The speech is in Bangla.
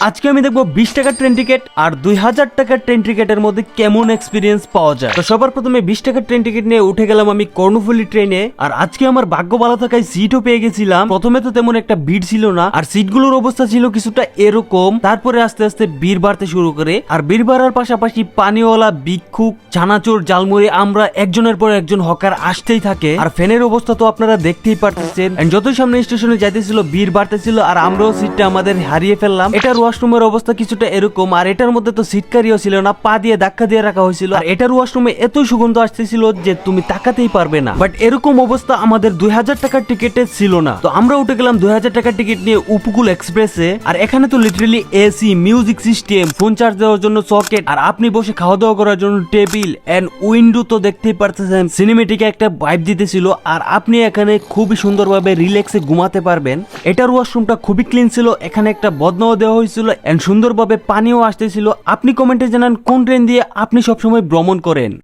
আজকে আমি দেখবো 20 টাকার ট্রেন টিকিট আর 2000 টাকার ট্রেন টিকিটের মধ্যে কেমন এক্সপিরিয়েন্স পাওয়া যায়। তো সবার প্রথমে 20 টাকার ট্রেন টিকিট নিয়ে উঠে গেলাম আমি কর্ণফুলী ট্রেনে। আর আজকে আমার ভাগ্য ভালো থাকায় সিটও পেয়ে গেছিলাম। প্রথমে তো তেমন একটা ভিড় ছিল না, আর সিটগুলোর অবস্থা ছিল কিছুটা এরকম। তারপরে আস্তে আস্তে ভিড় বাড়তে শুরু করে, আর ভিড় বাড়ার পাশাপাশি পানিওয়ালা, ভিক্ষুক, চানাচুর, জালমুড়ি, আমরা একজনের পর একজন হকার আসতেই থাকে। আর ফ্যানের অবস্থা তো আপনারা দেখতেই পারতেছেন। যতই সামনে স্টেশনে যাইতেছিল ভিড় বাড়তেছিল, আর আমরাও সিটটা আমাদের হারিয়ে ফেললাম। এটার ওয়াশরুমের অবস্থা কিছুটা এরকম, আর এটার মধ্যে তো সিটকারিও ছিল না, পা দিয়ে ধাক্কা দিয়ে রাখা হয়েছিল। আর এটার ওয়াশরুমে এত সুগন্ধ আসতেছিল যে তুমি তাকাতেই পারবে না। বাট এরকম অবস্থা আমাদের 2000 টাকার টিকিটে ছিল না। তো আমরা উঠে গেলাম 2000 টাকার টিকিট নিয়ে উপকূল এক্সপ্রেসে। আর এখানে তো literally AC, music system, phone charge দেওয়ার জন্য সকেট, আর আপনি বসে খাওয়া দাওয়া করার জন্য টেবিল এন্ড উইন্ডো তো দেখতেই পারতেছেন। সিনেমেটিকে একটা ভাইব দিতেছিল, আর আপনি এখানে খুবই সুন্দরভাবে রিল্যাক্সে ঘুমাতে পারবেন। এটার ওয়াশরুমটা খুবই ক্লিন ছিল, এখানে একটা বদনাও দেওয়া হয়েছিল এন্ড সুন্দরভাবে পানিও আসতেছিল। আপনি কমেন্টে জানান কোন ট্রেন দিয়ে আপনি সবসময় ভ্রমণ করেন।